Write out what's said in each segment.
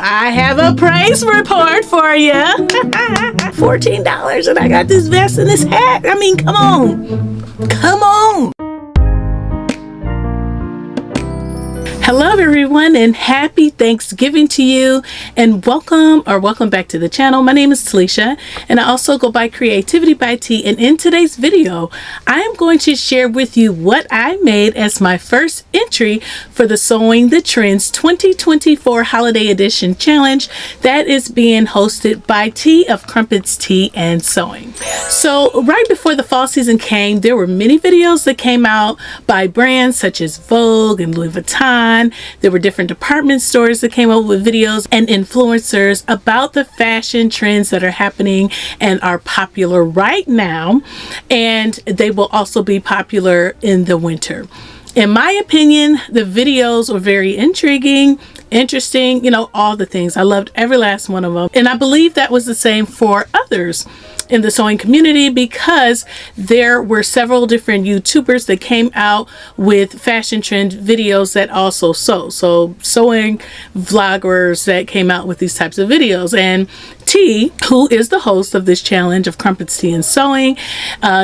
I have a price report for you. $14 and I got this vest and this hat. I mean, come on. Come on. Hello everyone and happy Thanksgiving to you, and welcome back to the channel. My name is Talisha and I also go by CreativiTeeByT, and in today's video I am going to share with you what I made as my first entry for the Sewing the Trends 2024 Holiday Edition Challenge that is being hosted by T of Crumpets Tea and Sewing. So right before the fall season came, there were many videos that came out by brands such as Vogue and Louis Vuitton. There were different department stores that came up with videos and influencers about the fashion trends that are happening and are popular right now, and they will also be popular in the winter. In my opinion, the videos were very intriguing, interesting, you know, all the things. I loved every last one of them, and I believe that was the same for others in the sewing community, because there were several different YouTubers that came out with fashion trend videos that also sew. So sewing vloggers that came out with these types of videos. And T, who is the host of this challenge of Crumpets Tea and Sewing,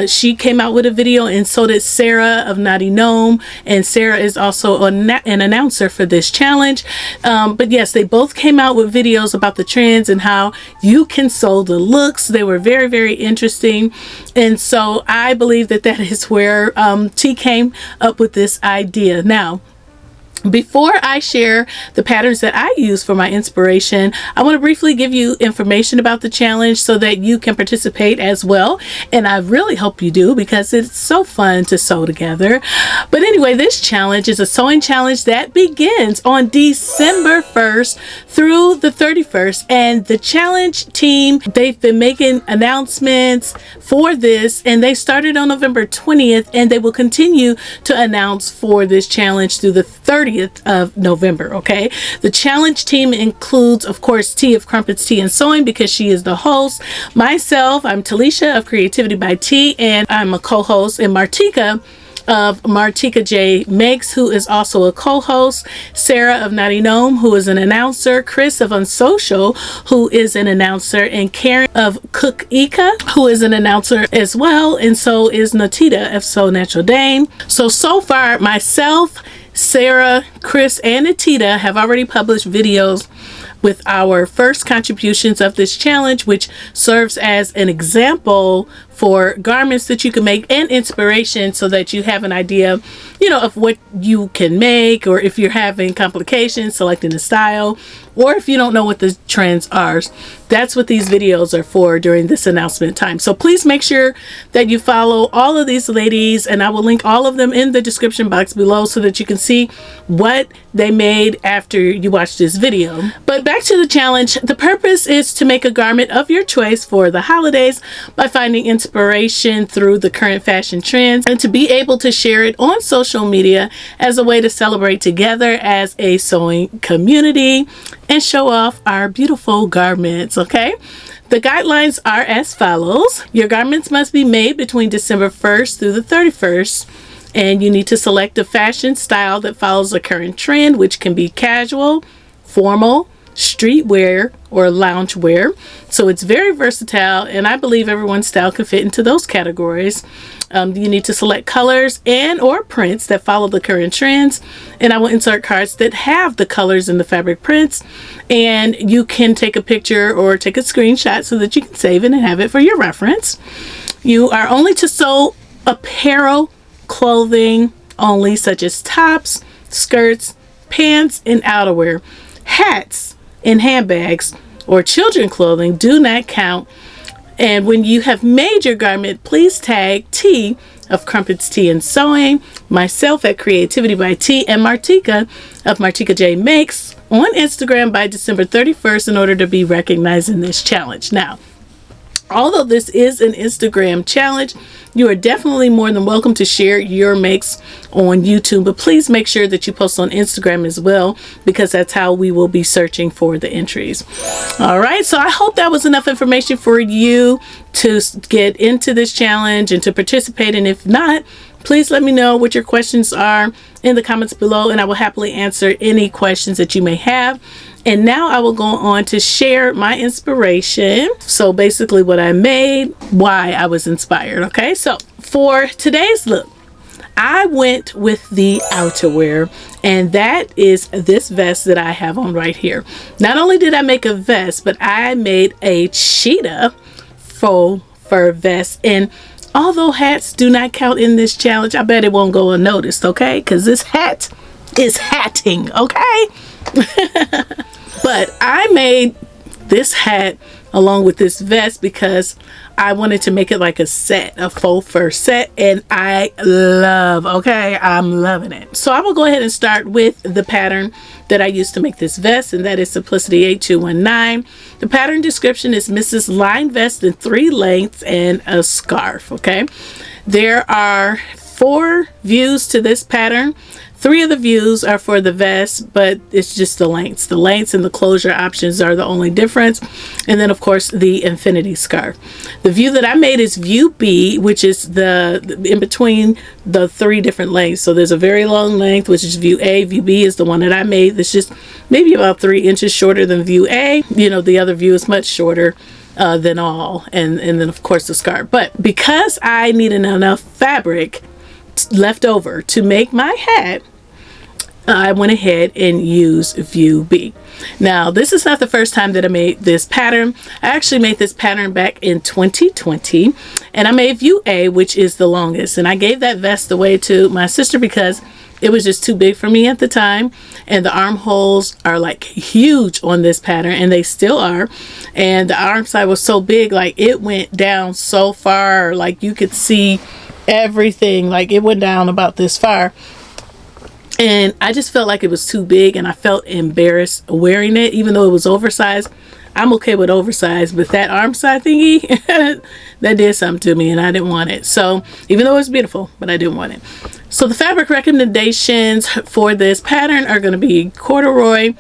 she came out with a video, and so did Sara of Natieda, and Sara is also an announcer for this challenge. But yes, they both came out with videos about the trends and how you can sew the looks. They were very interesting, and so I believe that that is where T came up with this idea. Now, before I share the patterns that I use for my inspiration, I want to briefly give you information about the challenge so that you can participate as well. And I really hope you do, because it's so fun to sew together. But anyway, this challenge is a sewing challenge that begins on December 1st through the 31st. And the challenge team, they've been making announcements for this, and they started on November 20th, and they will continue to announce for this challenge through the 30th of November. Okay, the challenge team includes, of course, T of Crumpets Tea and Sewing, because she is the host. Myself, I'm Talisha of CreativiTeeByT, and I'm a co-host, and Martika of Martika J Makes, who is also a co-host, Sara of Natieda, who is an announcer, Kris of Unsocial, who is an announcer, and Karen of Cook Ika, who is an announcer as well, and so is Natieda of So Natural Dame. So far, myself, Sara, Kris, and Natieda have already published videos with our first contributions of this challenge, which serves as an example for garments that you can make and inspiration, so that you have an idea, you know, of what you can make, or if you're having complications selecting the style, or if you don't know what the trends are. That's what these videos are for during this announcement time. So please make sure that you follow all of these ladies, and I will link all of them in the description box below so that you can see what they made after you watch this video. But back to the challenge. The purpose is to make a garment of your choice for the holidays by finding inspiration through the current fashion trends, and to be able to share it on social media as a way to celebrate together as a sewing community and show off our beautiful garments. Okay, the guidelines are as follows. Your garments must be made between December 1st through the 31st, and you need to select a fashion style that follows a current trend, which can be casual, formal, streetwear, or loungewear. So it's very versatile, and I believe everyone's style can fit into those categories. You need to select colors and or prints that follow the current trends, and I will insert cards that have the colors and the fabric prints, and you can take a picture or take a screenshot so that you can save it and have it for your reference. You are only to sew apparel, clothing only, such as tops, skirts, pants, and outerwear. Hats and handbags or children clothing do not count. And when you have made your garment, please tag T of Crumpets Tea and Sewing, myself at CreativiTeeByT, and Martika of Martika J Makes on Instagram by December 31st in order to be recognized in this challenge. Now, although this is an Instagram challenge, you are definitely more than welcome to share your makes on YouTube, but please make sure that you post on Instagram as well, because that's how we will be searching for the entries. All right, so I hope that was enough information for you to get into this challenge and to participate, and if not, please let me know what your questions are in the comments below, and I will happily answer any questions that you may have. And now I will go on to share my inspiration. So basically what I made, why I was inspired. Okay, so for today's look, I went with the outerwear, and that is this vest that I have on right here. Not only did I make a vest, but I made a cheetah faux fur vest. And although hats do not count in this challenge, I bet it won't go unnoticed, okay? Because this hat is hatting, okay? But I made this hat along with this vest because I wanted to make it like a set, a faux fur set, and I'm loving it. So I will go ahead and start with the pattern that I used to make this vest, and that is Simplicity 8219. The pattern description is Mrs. Line Vest in 3 lengths and a scarf, okay? There are 4 views to this pattern. 3 of the views are for the vest, but it's just the lengths. The lengths and the closure options are the only difference. And then of course the infinity scarf. The view that I made is view B, which is the in between the 3 different lengths. So there's a very long length, which is view A. View B is the one that I made. That's just maybe about 3 inches shorter than view A. You know, the other view is much shorter than all. And then of course the scarf. But because I needed enough fabric left over to make my hat, I went ahead and used view B. Now this is not the first time that I made this pattern. I actually made this pattern back in 2020, and I made view A, which is the longest, and I gave that vest away to my sister because it was just too big for me at the time, and the armholes are like huge on this pattern, and they still are, and the arm side was so big, like it went down so far, like you could see everything, like it went down about this far. And I just felt like it was too big, and I felt embarrassed wearing it, even though it was oversized. I'm okay with oversized, but that arm side thingy, that did something to me, and I didn't want it. So even though it's beautiful, but I didn't want it. So the fabric recommendations for this pattern are going to be corduroy,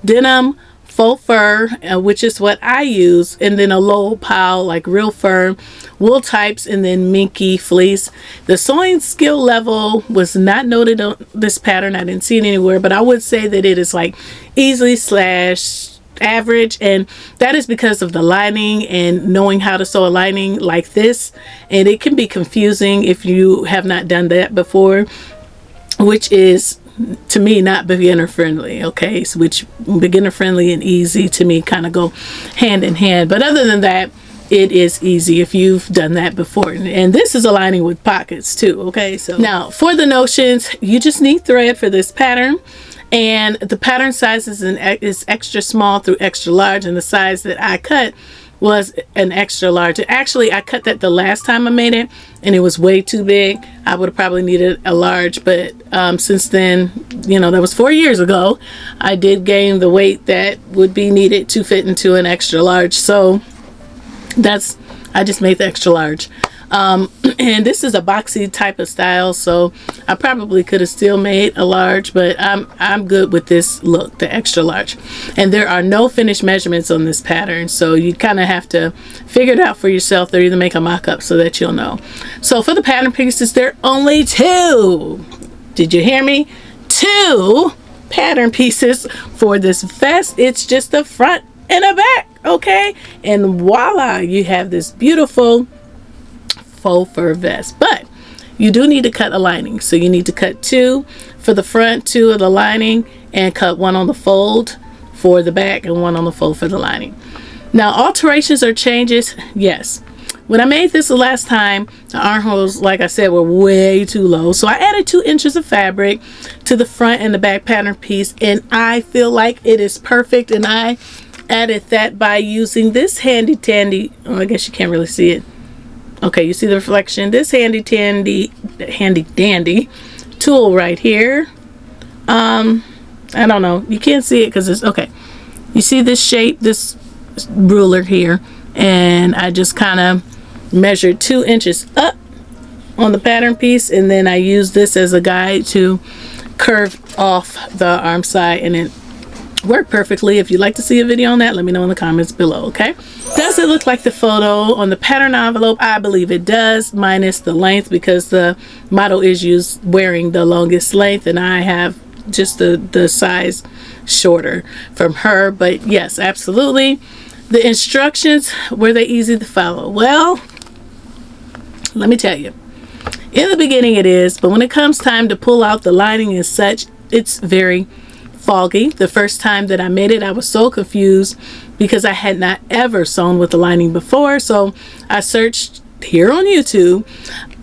denim, faux fur, which is what I use, and then a low pile like real fur, wool types, and then minky fleece. The sewing skill level was not noted on this pattern. I didn't see it anywhere, but I would say that it is like easily / average, and that is because of the lining and knowing how to sew a lining like this, and it can be confusing if you have not done that before, which is to me not beginner friendly, okay? So which beginner friendly and easy to me kind of go hand in hand, but other than that, it is easy if you've done that before. And this is a lining with pockets too, okay? So now for the notions, you just need thread for this pattern, and the pattern size is extra small through extra large, and the size that I cut was an extra large. Actually, I cut that the last time I made it, and it was way too big. I would have probably needed a large, but since then, you know, that was 4 years ago, I did gain the weight that would be needed to fit into an extra large. So I just made the extra large. And this is a boxy type of style, so I probably could have still made a large, but I'm good with this look, the extra large. And there are no finished measurements on this pattern, so you kind of have to figure it out for yourself, or either make a mock-up so that you'll know. So for the pattern pieces, there are only 2. Did you hear me? 2 pattern pieces for this vest. It's just the front and the back, okay? And voila, you have this beautiful faux fur vest. But you do need to cut a lining, so you need to cut 2 for the front, 2 of the lining, and cut 1 on the fold for the back and 1 on the fold for the lining. Now alterations or changes, yes. When I made this the last time, the armholes, like I said, were way too low, so I added 2 inches of fabric to the front and the back pattern piece, and I feel like it is perfect. And I added that by using this handy dandy, oh, I guess you can't really see it. Okay, you see the reflection. This handy dandy tool right here. I don't know. You can't see it because it's okay. You see this shape, this ruler here, and I just kind of measured 2 inches up on the pattern piece, and then I use this as a guide to curve off the arm side, and it worked perfectly. If you'd like to see a video on that, let me know in the comments below, okay? Does it look like the photo on the pattern envelope? I believe it does, minus the length, because the model is wearing the longest length, and I have just the size shorter from her. But yes, absolutely. The instructions, were they easy to follow? Well, let me tell you. In the beginning it is, but when it comes time to pull out the lining and such, it's very foggy. The first time that I made it, I was so confused because I had not ever sewn with the lining before. So I searched here on YouTube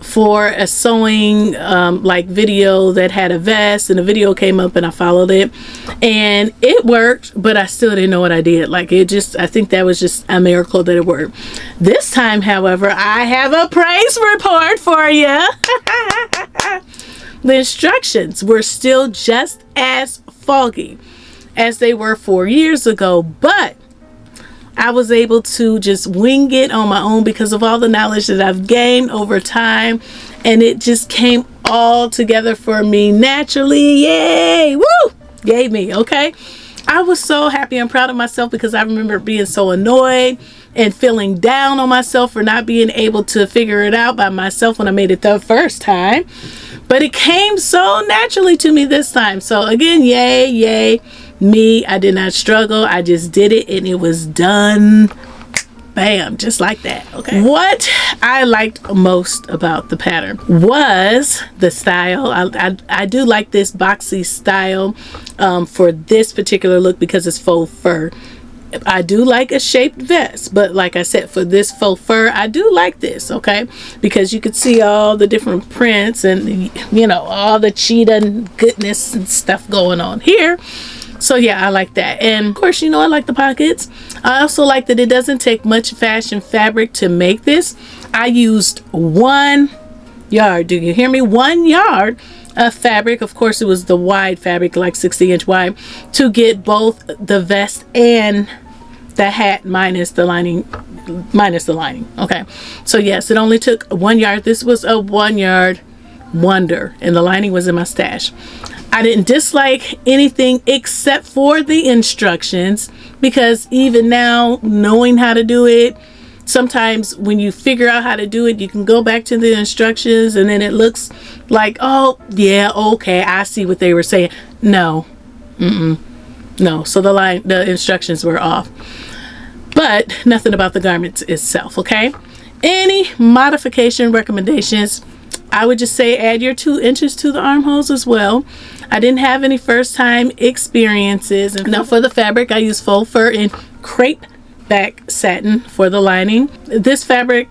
for a sewing like video that had a vest, and a video came up and I followed it and it worked, but I still didn't know what I did. Like, it just, I think that was just a miracle that it worked. This time, however, I have a praise report for you. The instructions were still just as foggy as they were 4 years ago, but I was able to just wing it on my own because of all the knowledge that I've gained over time, and it just came all together for me naturally. Yay! Woo! Yay me, okay? I was so happy and proud of myself because I remember being so annoyed and feeling down on myself for not being able to figure it out by myself when I made it the first time. But it came so naturally to me this time. So again, yay, yay me. I did not struggle. I just did it and it was done. Bam, just like that. Okay. What I liked most about the pattern was the style. I do like this boxy style for this particular look because it's faux fur. I do like a shaped vest, but like I said, for this faux fur, I do like this, okay? Because you could see all the different prints and, you know, all the cheetah goodness and stuff going on here. So yeah, I like that. And of course, you know, I like the pockets. I also like that it doesn't take much fashion fabric to make this. I used 1 yard. Do you hear me? 1 yard of fabric. Of course, it was the wide fabric, like 60-inch wide, to get both the vest and the hat minus the lining. Okay, so yes, it only took 1 yard. This was a 1 yard wonder, and the lining was in my stash. I didn't dislike anything except for the instructions, because even now, knowing how to do it, sometimes when you figure out how to do it, you can go back to the instructions and then it looks like, oh yeah, okay, I see what they were saying. No, no. So the instructions were off, but nothing about the garments itself. Okay, any modification recommendations? I would just say add your 2 inches to the armholes as well. I didn't have any first time experiences. And now for the fabric, I use faux fur and crepe back satin for the lining. This fabric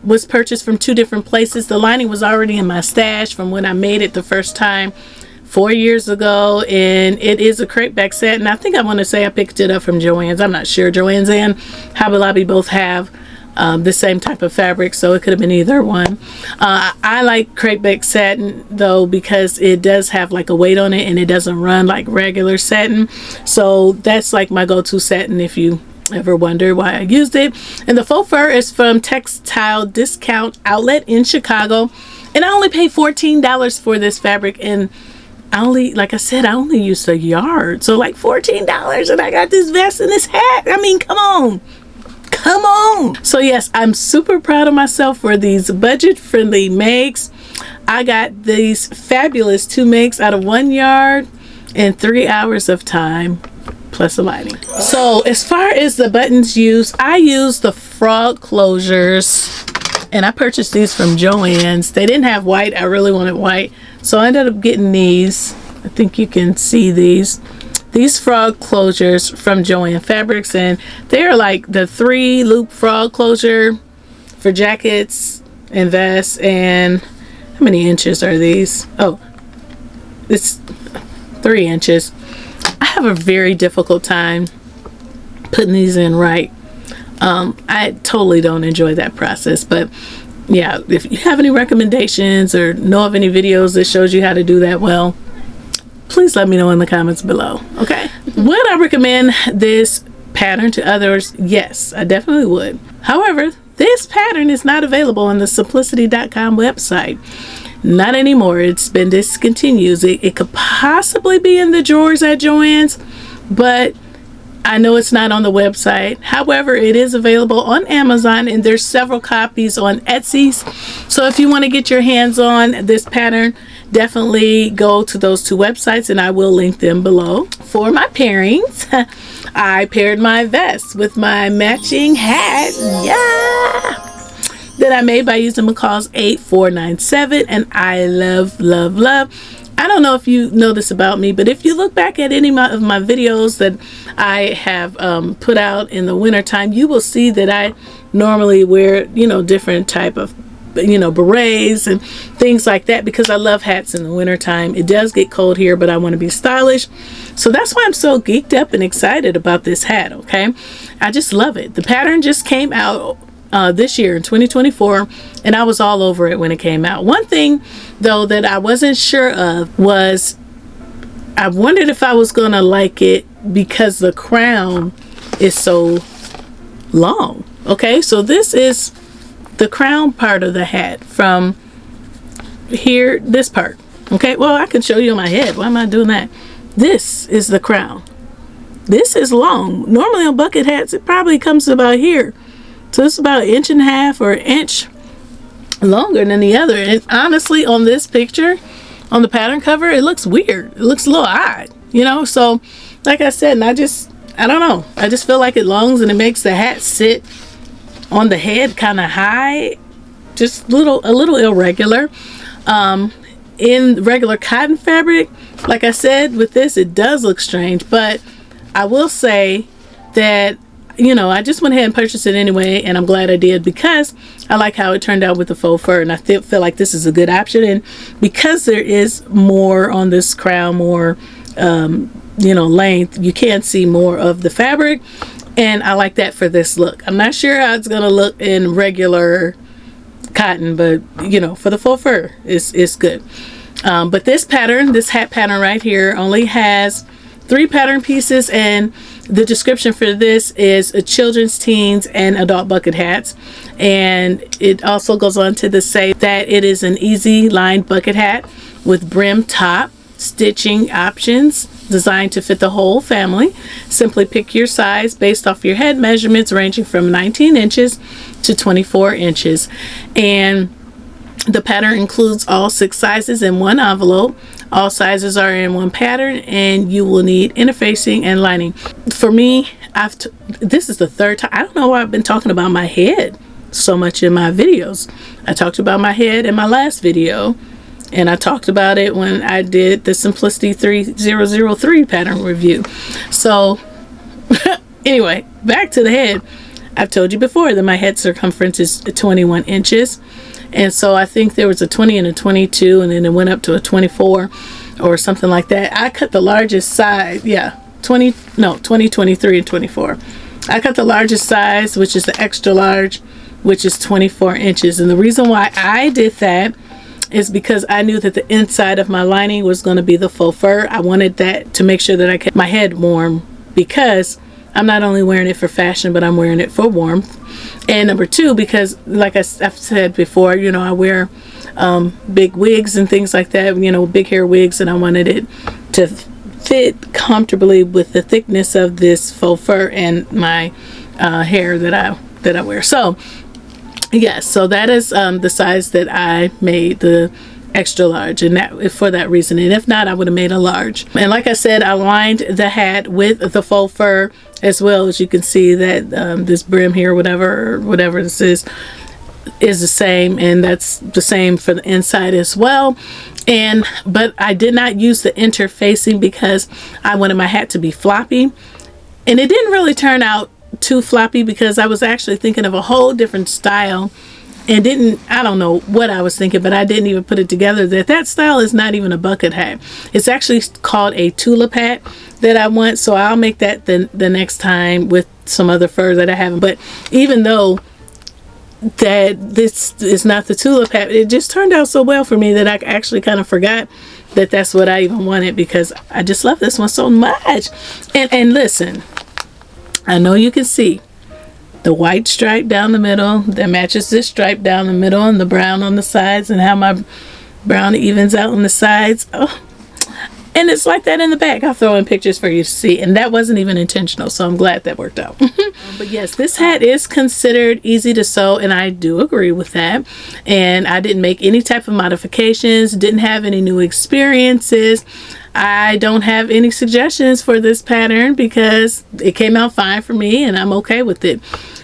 was purchased from 2 different places. The lining was already in my stash from when I made it the first time 4 years ago, and it is a crepe back satin. I think I want to say I picked it up from Joann's. I'm not sure. Joann's and Hobby Lobby both have the same type of fabric, so it could have been either one. I like crepe back satin though because it does have like a weight on it and it doesn't run like regular satin. So that's like my go-to satin if you ever wonder why I used it. And the faux fur is from Textile Discount Outlet in Chicago, and I only paid $14 for this fabric, and I only, like I said, I only used a yard, so like $14, and I got this vest and this hat. I mean, come on. Come on. So yes, I'm super proud of myself for these budget-friendly makes. I got these fabulous 2 makes out of 1 yard in 3 hours of time plus a lining. So as far as the buttons used, I used the frog closures, and I purchased these from Joann's. They didn't have white. I really wanted white, so I ended up getting these. I think you can see these frog closures from Joann Fabrics, and they're like the 3 loop frog closure for jackets and vests. And how many inches are these? Oh, it's 3 inches. I have a very difficult time putting these in right. I totally don't enjoy that process, but yeah, if you have any recommendations or know of any videos that shows you how to do that well, please let me know in the comments below. Okay. Would I recommend this pattern to others? Yes, I definitely would. However, this pattern is not available on the simplicity.com website. Not anymore. It's been discontinued. It could possibly be in the drawers at Joann's, but I know it's not on the website. However, it is available on Amazon, and there's several copies on Etsy. So if you want to get your hands on this pattern, definitely go to those two websites, and I will link them below. For my pairings, I paired my vest with my matching hat. Yeah! That I made by using McCall's 8497, and I love, love, love. I don't know if you know this about me, but if you look back at any of my videos that I have put out in the winter time, you will see that I normally wear, you know, different type of, you know, berets and things like that, because I love hats in the winter time. It does get cold here, but I want to be stylish. So that's why I'm so geeked up and excited about this hat, okay? I just love it. The pattern just came out this year in 2024, and I was all over it when it came out. One thing though that I wasn't sure of was I wondered if I was gonna like it because the crown is so long. Okay, so this is the crown part of the hat from here, this part. Okay, well, I can show you on my head. Why am I doing that? This is the crown. This is long. Normally on bucket hats it probably comes about here. So it's about 1.5 inches or 1 inch longer than the other. And honestly, on this picture, on the pattern cover, it looks weird. It looks a little odd, you know? So, like I said, and I don't know. I just feel like it longs and it makes the hat sit on the head kind of high. Just a little irregular. In regular cotton fabric, like I said, with this, it does look strange. But I will say that, you know, I just went ahead and purchased it anyway, and I'm glad I did because I like how it turned out with the faux fur, and I feel like this is a good option. And because there is more on this crown, more you know, length, you can see more of the fabric, and I like that for this look. I'm not sure how it's gonna look in regular cotton, but you know, for the faux fur, it's good. But this pattern, this hat pattern right here, only has 3 pattern pieces, and the description for this is a children's, teens, and adult bucket hats. And it also goes on to say that it is an easy lined bucket hat with brim top, stitching options designed to fit the whole family. Simply pick your size based off your head measurements ranging from 19 inches to 24 inches. And the pattern includes all 6 sizes in one envelope. All sizes are in one pattern, and you will need interfacing and lining. For me, this is the 3rd time. I don't know why I've been talking about my head so much in my videos. I talked about my head in my last video, and I talked about it when I did the Simplicity 3003 pattern review. So anyway, back to the head. I've told you before that my head circumference is 21 inches. And so I think there was a 20 and a 22, and then it went up to a 24 or something like that. I cut the largest size, 20, 23, and 24. I cut the largest size, which is the extra large, which is 24 inches. And the reason why I did that is because I knew that the inside of my lining was going to be the faux fur. I wanted that to make sure that I kept my head warm, because I'm not only wearing it for fashion, but I'm wearing it for warmth. And number 2, because like I've said before, you know, I wear big wigs and things like that, you know, big hair wigs, and I wanted it to fit comfortably with the thickness of this faux fur and my hair that I wear. So yes, so that is the size that I made, the extra large, and that for that reason. And if not, I would have made a large. And like I said, I lined the hat with the faux fur, as well as you can see that this brim here, whatever this is the same, and that's the same for the inside as well. But I did not use the interfacing because I wanted my hat to be floppy, and it didn't really turn out too floppy because I was actually thinking of a whole different style, and I don't know what I was thinking, but I didn't even put it together that style is not even a bucket hat. It's actually called a tulip hat that I want, so I'll make that the next time with some other fur that I haven't. But even though that this is not the tulip hat, it just turned out so well for me that I actually kind of forgot that that's what I even wanted, because I just love this one so much. And listen, I know you can see the white stripe down the middle that matches this stripe down the middle, and the brown on the sides, and how my brown evens out on the sides. Oh. And it's like that in the back. I'll throw in pictures for you to see, and that wasn't even intentional, so I'm glad that worked out. But yes, this hat is considered easy to sew, and I do agree with that. And I didn't make any type of modifications, didn't have any new experiences. I don't have any suggestions for this pattern because it came out fine for me and I'm okay with it.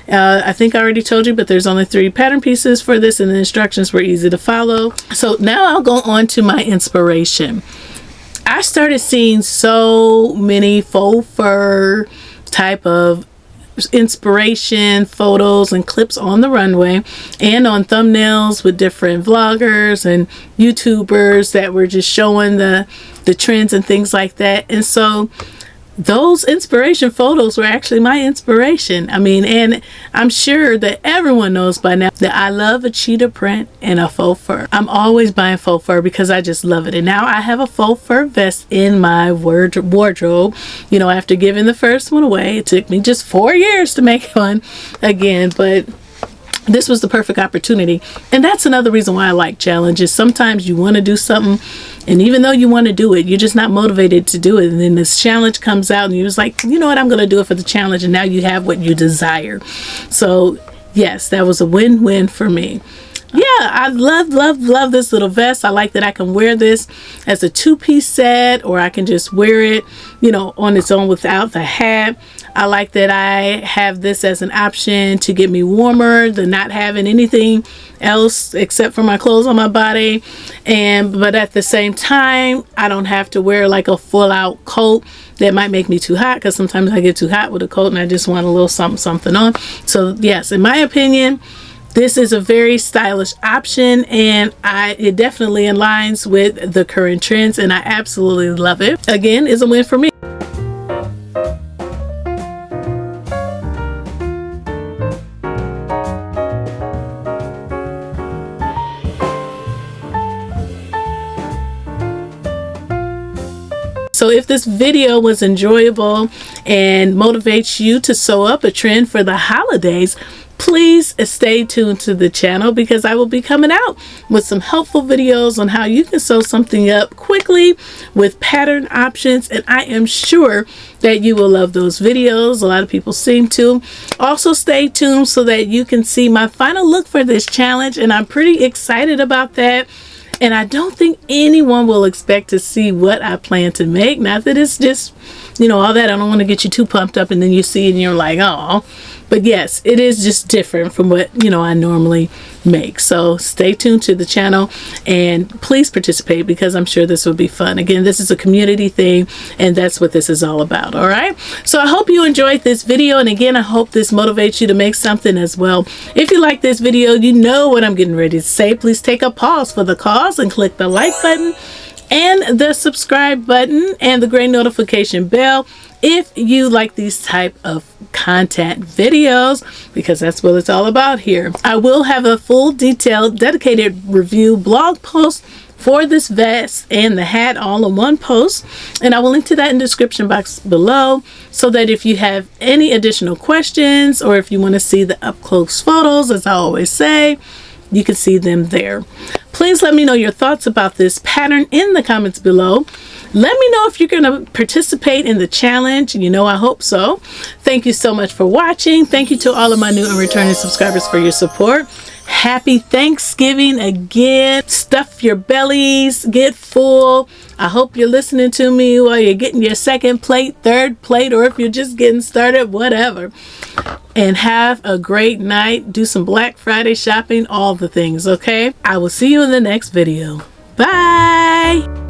I think I already told you, but there's only 3 pattern pieces for this and the instructions were easy to follow. So now I'll go on to my inspiration. I started seeing so many faux fur type of inspiration photos and clips on the runway and on thumbnails with different vloggers and YouTubers that were just showing the trends and things like that. And so those inspiration photos were actually my inspiration. I mean, and I'm sure that everyone knows by now that I love a cheetah print and a faux fur. I'm always buying faux fur because I just love it. And now I have a faux fur vest in my wardrobe. You know, after giving the first one away, it took me just 4 years to make one again, but this was the perfect opportunity. And that's another reason why I like challenges. Sometimes you want to do something, and even though you want to do it, you're just not motivated to do it. And then this challenge comes out and you're just like, you know what, I'm going to do it for the challenge. And now you have what you desire. So yes, that was a win-win for me. Yeah, I love this little vest. I like that I can wear this as a 2-piece set, or I can just wear it, you know, on its own without the hat. I like that I have this as an option to get me warmer than not having anything else except for my clothes on my body. But at the same time, I don't have to wear like a full out coat that might make me too hot, because sometimes I get too hot with a coat and I just want a little something on. So yes, in my opinion, this is a very stylish option, and it definitely aligns with the current trends, and I absolutely love it. Again, it's a win for me. So if this video was enjoyable and motivates you to sew up a trend for the holidays, please stay tuned to the channel, because I will be coming out with some helpful videos on how you can sew something up quickly with pattern options, and I am sure that you will love those videos. A lot of people seem to. Also stay tuned so that you can see my final look for this challenge, and I'm pretty excited about that. And I don't think anyone will expect to see what I plan to make. Not that it's just, you know, all that. I don't want to get you too pumped up and then you see it and you're like, oh. But yes, it is just different from what, you know, I normally make. So stay tuned to the channel and please participate, because I'm sure this will be fun. Again, this is a community thing, and that's what this is all about. All right. So I hope you enjoyed this video. And again, I hope this motivates you to make something as well. If you like this video, you know what I'm getting ready to say. Please take a pause for the cause and click the like button and the subscribe button and the gray notification bell if you like these type of content videos, because that's what it's all about here. I will have a full detailed dedicated review blog post for this vest and the hat all in one post, and I will link to that in the description box below, so that if you have any additional questions or if you want to see the up close photos, as I always say, you can see them there. Please let me know your thoughts about this pattern in the comments below. Let me know if you're going to participate in the challenge. You know, I hope so. Thank you so much for watching. Thank you to all of my new and returning subscribers for your support. Happy Thanksgiving again. Stuff your bellies, get full. I hope you're listening to me while you're getting your second plate, third plate, or if you're just getting started, whatever. And have a great night. Do some Black Friday shopping, all the things, okay? I will see you in the next video. Bye.